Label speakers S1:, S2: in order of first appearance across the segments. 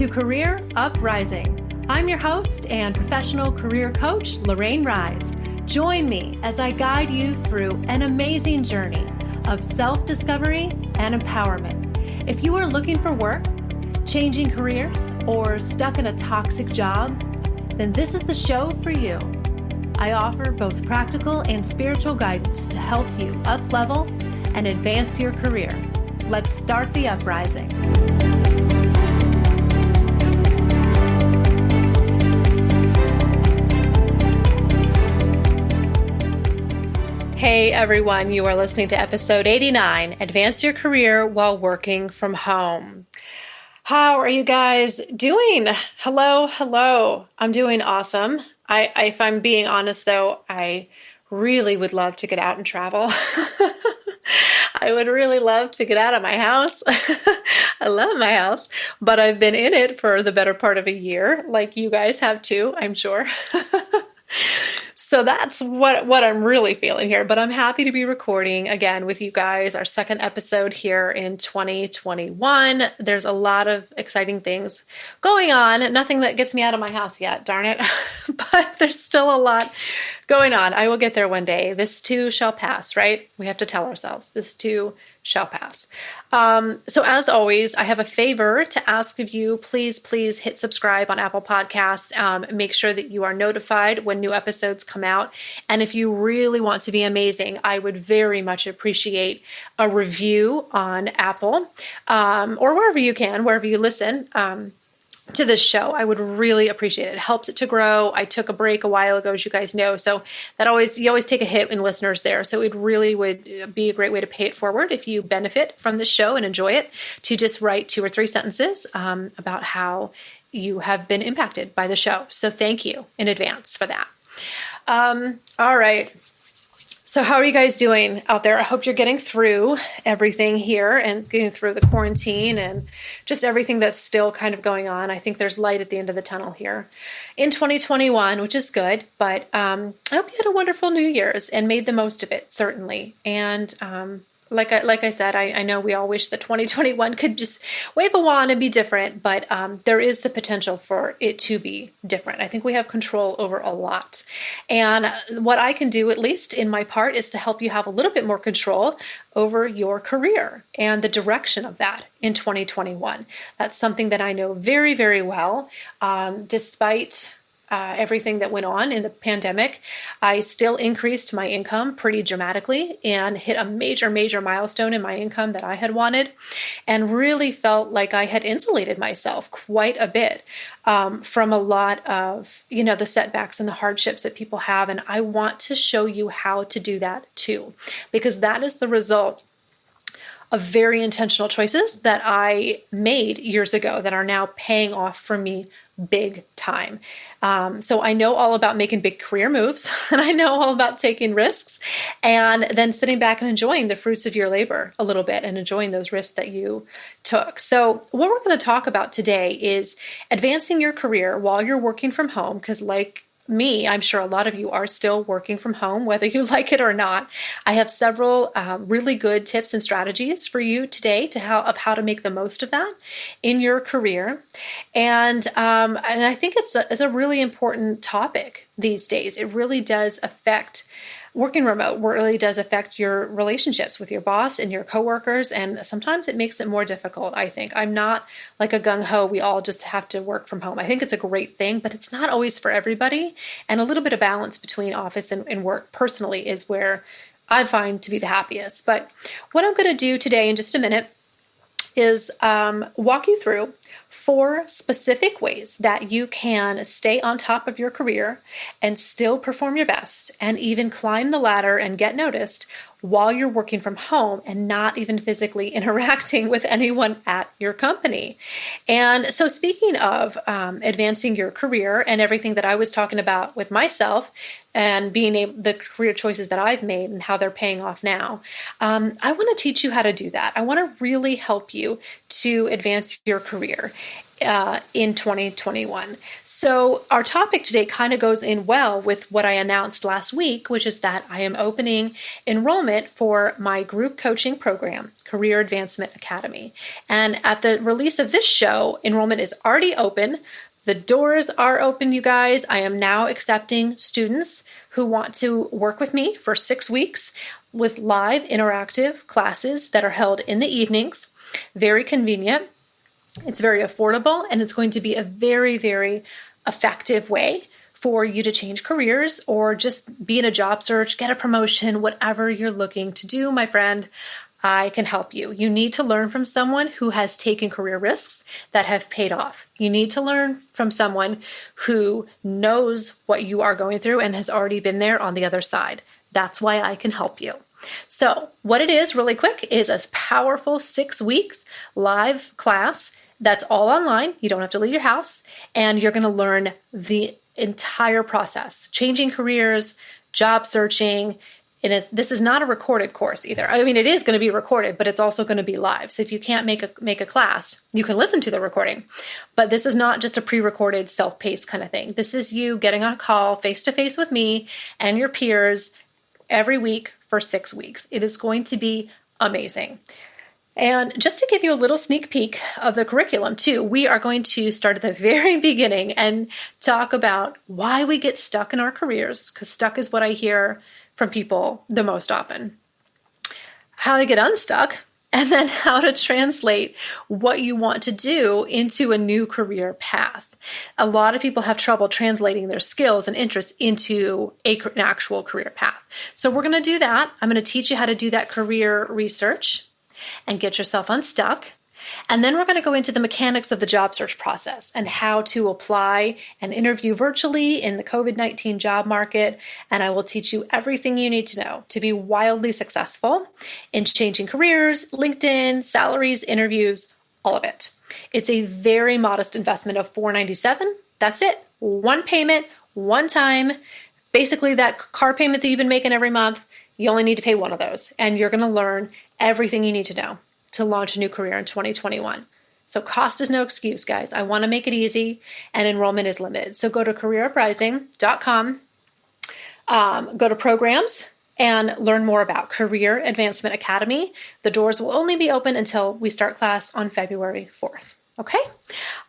S1: to Career Uprising. I'm your host and professional career coach, Lorraine Rise. Join me as I guide you through an amazing journey of self-discovery and empowerment. If you are looking for work, changing careers, or stuck in a toxic job, then this is the show for you. I offer both practical and spiritual guidance to help you up-level and advance your career. Let's start the uprising. Hey everyone, you are listening to episode 89, Advance Your Career While Working From Home. How are you guys doing? Hello. I'm doing awesome. If I'm being honest though, I really would love to get out and travel. I would really love to get out of my house. I love my house, but I've been in it for the better part of a year, like you guys have too, I'm sure. So that's what I'm really feeling here, but I'm happy to be recording again with you guys, our second episode here in 2021. There's a lot of exciting things going on. Nothing that gets me out of my house yet, darn it. But there's still a lot going on. I will get there one day. This too shall pass, right? We have to tell ourselves this too shall pass. So as always, I have a favor to ask of you. Please hit subscribe on Apple Podcasts. Make sure that you are notified when new episodes come out. And if you really want to be amazing, I would very much appreciate a review on Apple or wherever you can, wherever you listen. To this show. I would really appreciate it. It helps it to grow. I took a break a while ago, as you guys know, so you always take a hit in listeners there. So it really would be a great way to pay it forward if you benefit from the show and enjoy it, to just write 2 or 3 sentences about how you have been impacted by the show. So thank you in advance for that. All right. So how are you guys doing out there? I hope you're getting through everything here and getting through the quarantine and just everything that's still kind of going on. I think there's light at the end of the tunnel here in 2021, which is good. But I hope you had a wonderful New Year's and made the most of it, certainly. And like I said, I know we all wish that 2021 could just wave a wand and be different, but there is the potential for it to be different. I think we have control over a lot. And what I can do, at least in my part, is to help you have a little bit more control over your career and the direction of that in 2021. That's something that I know very, very well, despite everything that went on in the pandemic. I still increased my income pretty dramatically and hit a major milestone in my income that I had wanted, and really felt like I had insulated myself quite a bit from a lot of, the setbacks and the hardships that people have. And I want to show you how to do that too, because that is the result of very intentional choices that I made years ago that are now paying off for me big time. So I know all about making big career moves, and I know all about taking risks and then sitting back and enjoying the fruits of your labor a little bit and enjoying those risks that you took. So what we're going to talk about today is advancing your career while you're working from home, because like me, I'm sure a lot of you are still working from home, whether you like it or not. I have several really good tips and strategies for you today of how to make the most of that in your career. And I think it's a really important topic these days. It really does affect working remote, really does affect your relationships with your boss and your coworkers, and sometimes it makes it more difficult, I think. I'm not like a gung-ho, we all just have to work from home. I think it's a great thing, but it's not always for everybody, and a little bit of balance between office and work personally is where I find to be the happiest. But what I'm going to do today in just a minute is walk you through 4 specific ways that you can stay on top of your career and still perform your best and even climb the ladder and get noticed while you're working from home and not even physically interacting with anyone at your company. And so speaking of advancing your career and everything that I was talking about with myself and the career choices that I've made and how they're paying off now, I want to teach you how to do that. I want to really help you to advance your career. in 2021. So our topic today kind of goes in well with what I announced last week, which is that I am opening enrollment for my group coaching program, Career Advancement Academy. And at the release of this show, enrollment is already open. The doors are open, you guys. I am now accepting students who want to work with me for 6 weeks with live interactive classes that are held in the evenings. Very convenient. It's very affordable, and it's going to be a very, very effective way for you to change careers or just be in a job search, get a promotion, whatever you're looking to do, my friend. I can help you. You need to learn from someone who has taken career risks that have paid off. You need to learn from someone who knows what you are going through and has already been there on the other side. That's why I can help you. So what it is, really quick, is a powerful 6 weeks live class that's all online. You don't have to leave your house, and you're going to learn the entire process, changing careers, job searching. And this is not a recorded course either. I mean, it is going to be recorded, but it's also going to be live. So if you can't make a class, you can listen to the recording. But this is not just a pre-recorded, self-paced kind of thing. This is you getting on a call face-to-face with me and your peers every week for 6 weeks. It is going to be amazing. And just to give you a little sneak peek of the curriculum too, we are going to start at the very beginning and talk about why we get stuck in our careers, because stuck is what I hear from people the most often. How to get unstuck, and then how to translate what you want to do into a new career path. A lot of people have trouble translating their skills and interests into an actual career path. So we're going to do that. I'm going to teach you how to do that career research and get yourself unstuck. And then we're going to go into the mechanics of the job search process and how to apply and interview virtually in the COVID-19 job market. And I will teach you everything you need to know to be wildly successful in changing careers, LinkedIn, salaries, interviews, all of it. It's a very modest investment of $497. That's it. One payment, one time. Basically, that car payment that you've been making every month, you only need to pay one of those. And you're going to learn everything you need to know to launch a new career in 2021. So cost is no excuse, guys. I want to make it easy, and enrollment is limited. So go to careeruprising.com, go to programs, and learn more about Career Advancement Academy. The doors will only be open until we start class on February 4th. Okay?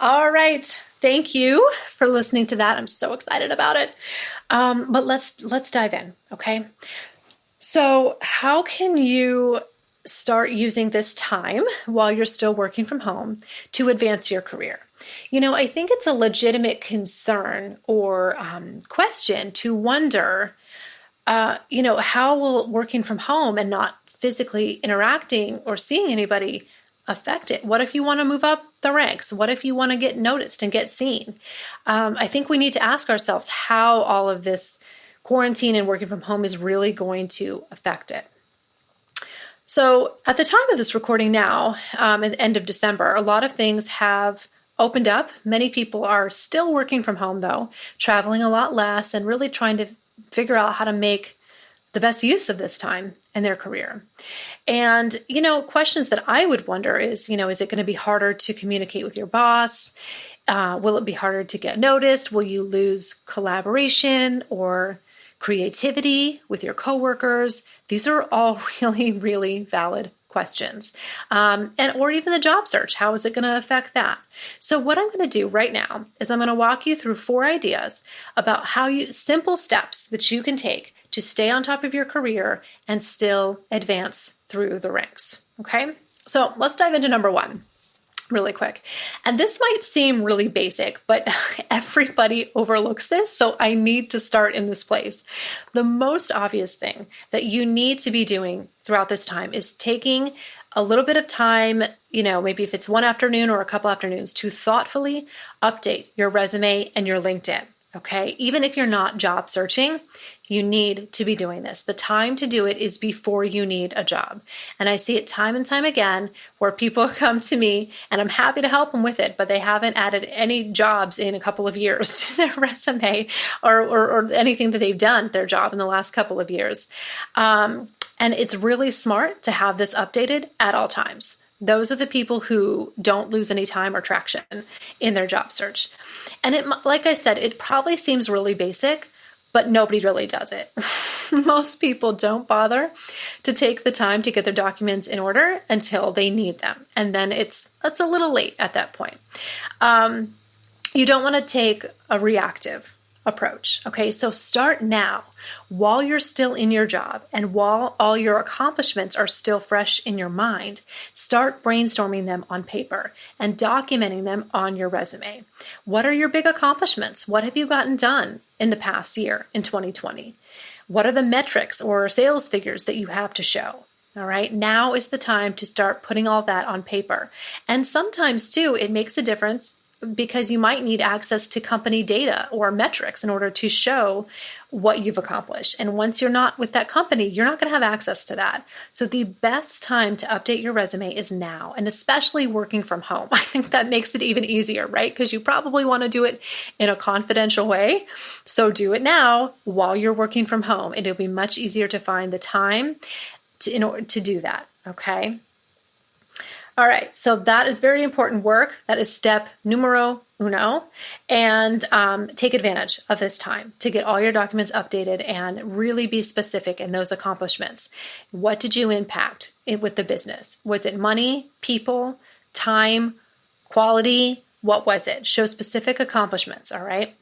S1: All right. Thank you for listening to that. I'm so excited about it. But let's dive in, okay? So how can you start using this time while you're still working from home to advance your career? You know, I think it's a legitimate concern or question to wonder, how will working from home and not physically interacting or seeing anybody affect it? What if you want to move up the ranks? What if you want to get noticed and get seen? I think we need to ask ourselves how all of this quarantine and working from home is really going to affect it. So at the time of this recording now, at the end of December, a lot of things have opened up. Many people are still working from home, though, traveling a lot less and really trying to figure out how to make the best use of this time in their career. And, questions that I would wonder is it going to be harder to communicate with your boss? Will it be harder to get noticed? Will you lose collaboration or creativity with your coworkers? These are all really, really valid questions. Or even the job search. How is it going to affect that? So what I'm going to do right now is I'm going to walk you through 4 ideas about simple steps that you can take to stay on top of your career and still advance through the ranks. Okay? So let's dive into number 1. Really quick. And this might seem really basic, but everybody overlooks this, so I need to start in this place. The most obvious thing that you need to be doing throughout this time is taking a little bit of time, maybe if it's one afternoon or a couple afternoons, to thoughtfully update your resume and your LinkedIn. Okay, even if you're not job searching, you need to be doing this. The time to do it is before you need a job. And I see it time and time again where people come to me and I'm happy to help them with it, but they haven't added any jobs in a couple of years to their resume or anything that they've done at their job in the last couple of years. And it's really smart to have this updated at all times. Those are the people who don't lose any time or traction in their job search. And like I said, it probably seems really basic, but nobody really does it. Most people don't bother to take the time to get their documents in order until they need them. And then it's a little late at that point. You don't want to take a reactive approach. Okay, so start now while you're still in your job and while all your accomplishments are still fresh in your mind. Start brainstorming them on paper and documenting them on your resume. What are your big accomplishments? What have you gotten done in the past year in 2020? What are the metrics or sales figures that you have to show? All right, now is the time to start putting all that on paper. And sometimes too, it makes a difference because you might need access to company data or metrics in order to show what you've accomplished. And once you're not with that company, you're not going to have access to that. So the best time to update your resume is now, and especially working from home. I think that makes it even easier, right? Because you probably want to do it in a confidential way. So do it now while you're working from home. It'll be much easier to find the time in order to do that, okay? All right, so that is very important work. That is step numero uno. And take advantage of this time to get all your documents updated and really be specific in those accomplishments. What did you impact with the business? Was it money, people, time, quality? What was it? Show specific accomplishments, all right?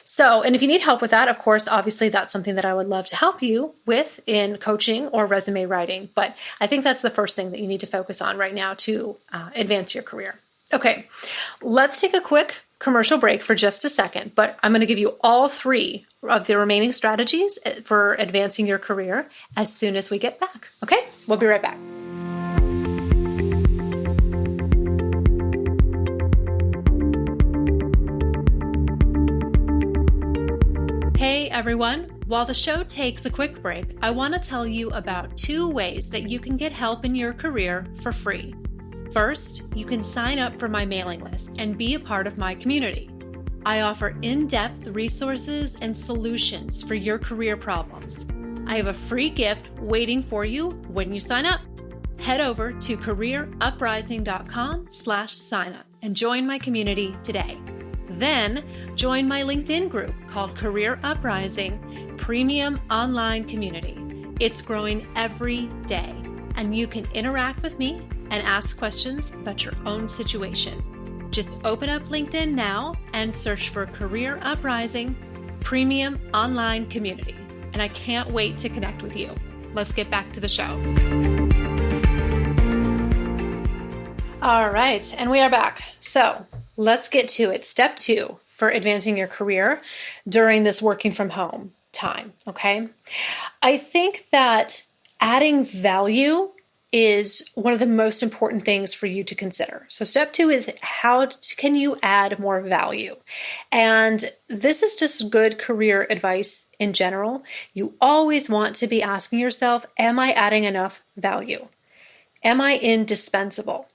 S1: So, and if you need help with that, of course, obviously that's something that I would love to help you with in coaching or resume writing. But I think that's the first thing that you need to focus on right now to advance your career. Okay, let's take a quick commercial break for just a second, but I'm going to give you all 3 of the remaining strategies for advancing your career as soon as we get back. Okay, we'll be right back. Hey everyone, while the show takes a quick break, I want to tell you about 2 ways that you can get help in your career for free. First, you can sign up for my mailing list and be a part of my community. I offer in-depth resources and solutions for your career problems. I have a free gift waiting for you when you sign up. Head over to careeruprising.com/signup and join my community today. Then join my LinkedIn group called Career Uprising Premium Online Community. It's growing every day, and you can interact with me and ask questions about your own situation. Just open up LinkedIn now and search for Career Uprising Premium Online Community. And I can't wait to connect with you. Let's get back to the show. All right, and we are back. So let's get to it. Step 2 for advancing your career during this working from home time, okay? I think that adding value is one of the most important things for you to consider. So step 2 is how can you add more value? And this is just good career advice in general. You always want to be asking yourself, am I adding enough value? Am I indispensable?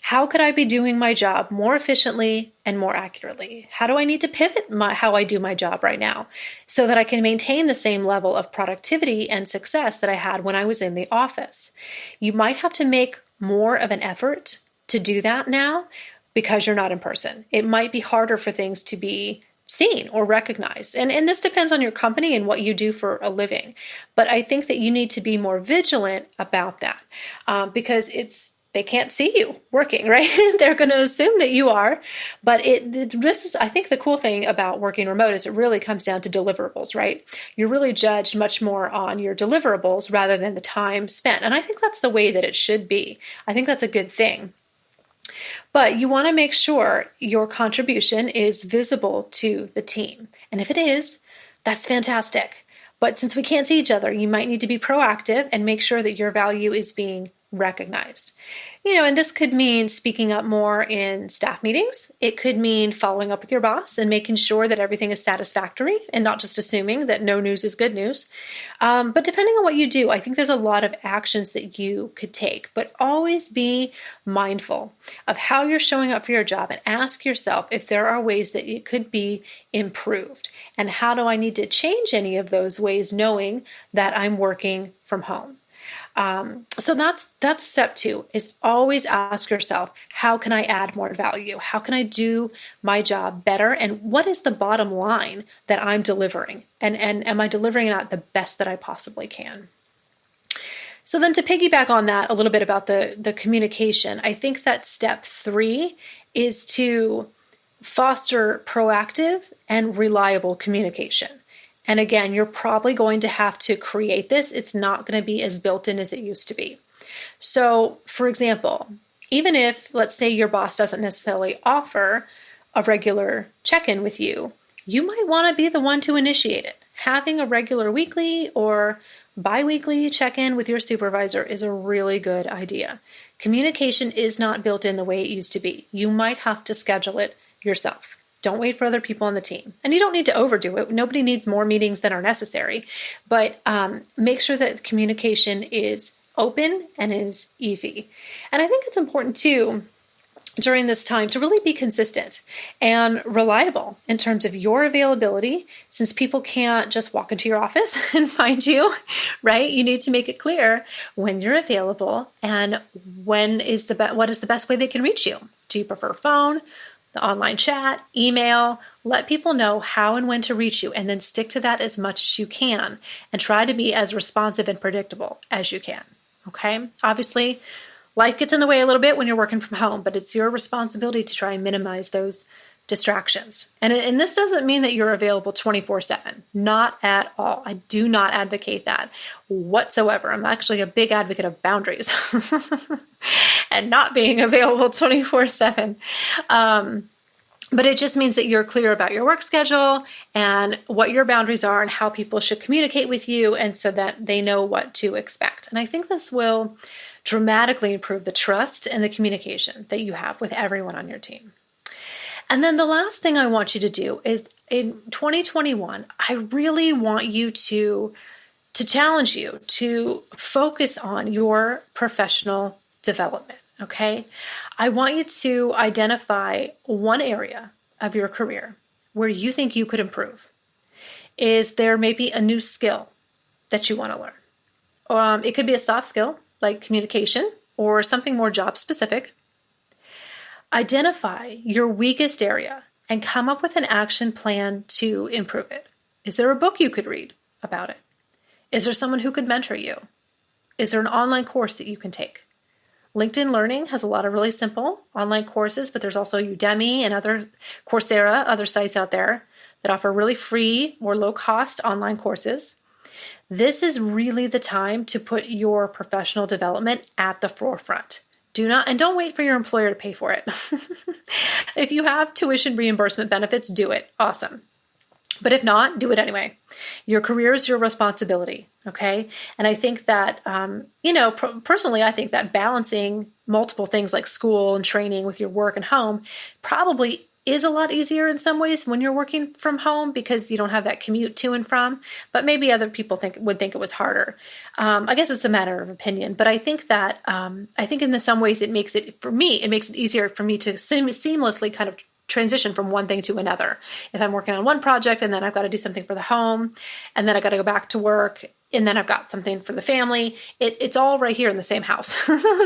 S1: How could I be doing my job more efficiently and more accurately? How do I need to pivot how I do my job right now so that I can maintain the same level of productivity and success that I had when I was in the office? You might have to make more of an effort to do that now because you're not in person. It might be harder for things to be seen or recognized. And this depends on your company and what you do for a living. But I think that you need to be more vigilant about that because they can't see you working, right? They're going to assume that you are. But this is, I think the cool thing about working remote is it really comes down to deliverables, right? You're really judged much more on your deliverables rather than the time spent. And I think that's the way that it should be. I think that's a good thing. But you want to make sure your contribution is visible to the team. And if it is, that's fantastic. But since we can't see each other, you might need to be proactive and make sure that your value is being recognized. And this could mean speaking up more in staff meetings. It could mean following up with your boss and making sure that everything is satisfactory and not just assuming that no news is good news. But depending on what you do, I think there's a lot of actions that you could take, but always be mindful of how you're showing up for your job and ask yourself if there are ways that it could be improved and how do I need to change any of those ways knowing that I'm working from home. So that's step 2, is always ask yourself, how can I add more value? How can I do my job better? And what is the bottom line that I'm delivering? And am I delivering it at the best that I possibly can? So then to piggyback on that a little bit about the communication, I think that step 3 is to foster proactive and reliable communication. And again, you're probably going to have to create this. It's not going to be as built in as it used to be. So, for example, even if, let's say, your boss doesn't necessarily offer a regular check-in with you, you might want to be the one to initiate it. Having a regular weekly or bi-weekly check-in with your supervisor is a really good idea. Communication is not built in the way it used to be. You might have to schedule it yourself. Don't wait for other people on the team. And you don't need to overdo it. Nobody needs more meetings than are necessary. But make sure that communication is open and is easy. And I think it's important too, during this time, to really be consistent and reliable in terms of your availability, since people can't just walk into your office and find you, right? You need to make it clear when you're available and what is the best way they can reach you. Do you prefer phone, the online chat, email? Let people know how and when to reach you, and then stick to that as much as you can and try to be as responsive and predictable as you can. Okay? Obviously, life gets in the way a little bit when you're working from home, but it's your responsibility to try and minimize those distractions. And this doesn't mean that you're available 24/7. Not at all. I do not advocate that whatsoever. I'm actually a big advocate of boundaries and not being available 24/7. But it just means that you're clear about your work schedule and what your boundaries are and how people should communicate with you, and so that they know what to expect. And I think this will dramatically improve the trust and the communication that you have with everyone on your team. And then the last thing I want you to do is, in 2021, I really want you to challenge you to focus on your professional development, okay? I want you to identify one area of your career where you think you could improve. Is there maybe a new skill that you want to learn? It could be a soft skill like communication or something more job specific. Identify your weakest area and come up with an action plan to improve it. Is there a book you could read about it? Is there someone who could mentor you? Is there an online course that you can take? LinkedIn Learning has a lot of really simple online courses, but there's also Udemy and other Coursera, other sites out there that offer really free or low-cost online courses. This is really the time to put your professional development at the forefront. Don't wait for your employer to pay for it. If you have tuition reimbursement benefits, do it. Awesome. But if not, do it anyway. Your career is your responsibility, okay? And I think that, personally, I think that balancing multiple things like school and training with your work and home probably is a lot easier in some ways when you're working from home, because you don't have that commute to and from, but maybe other people would think it was harder. I guess it's a matter of opinion, but I think that, in some ways it makes it easier for me to seamlessly kind of transition from one thing to another. If I'm working on one project and then I've got to do something for the home, and then I got to go back to work, and then I've got something for the family, it's all right here in the same house.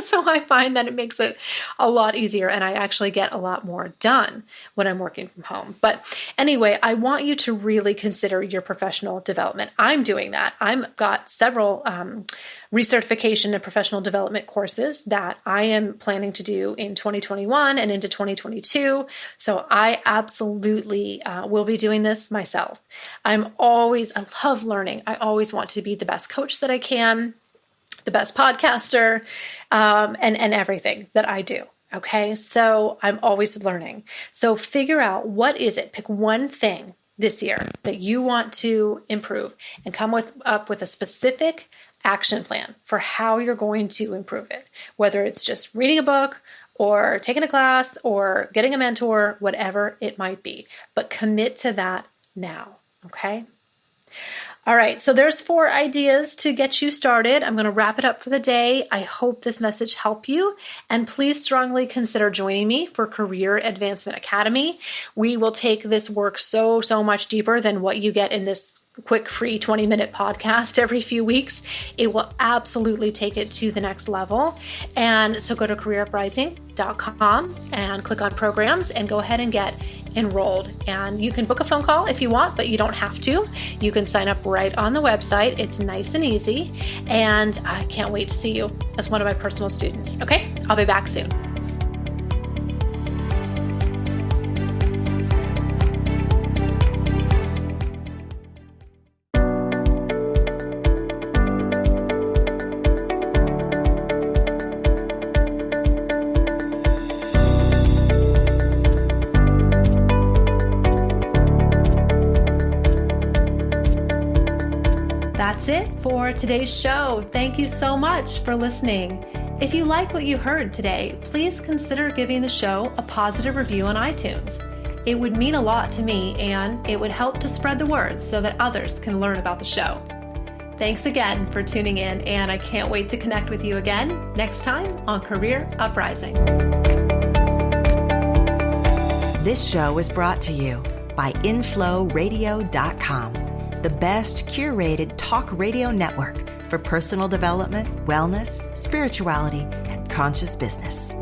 S1: So I find that it makes it a lot easier, and I actually get a lot more done when I'm working from home. But anyway, I want you to really consider your professional development. I'm doing that. I've got several recertification and professional development courses that I am planning to do in 2021 and into 2022. So I absolutely will be doing this myself. I love learning. I always want to be the best coach that I can, the best podcaster, and everything that I do. Okay. So I'm always learning. So figure out, what is it? Pick one thing this year that you want to improve and come up with a specific action plan for how you're going to improve it. Whether it's just reading a book or taking a class or getting a mentor, whatever it might be, but commit to that now. Okay. All right, so there's 4 ideas to get you started. I'm going to wrap it up for the day. I hope this message helped you, and please strongly consider joining me for Career Advancement Academy. We will take this work so much deeper than what you get in this quick free 20-minute podcast every few weeks. It will absolutely take it to the next level. And so go to careeruprising.com and click on programs and go ahead and get enrolled. And you can book a phone call if you want, but you don't have to. You can sign up right on the website. It's nice and easy. And I can't wait to see you as one of my personal students. Okay, I'll be back soon. That's it for today's show. Thank you so much for listening. If you like what you heard today, please consider giving the show a positive review on iTunes. It would mean a lot to me, and it would help to spread the word so that others can learn about the show. Thanks again for tuning in, and I can't wait to connect with you again next time on Career Uprising.
S2: This show was brought to you by InflowRadio.com. The best curated talk radio network for personal development, wellness, spirituality, and conscious business.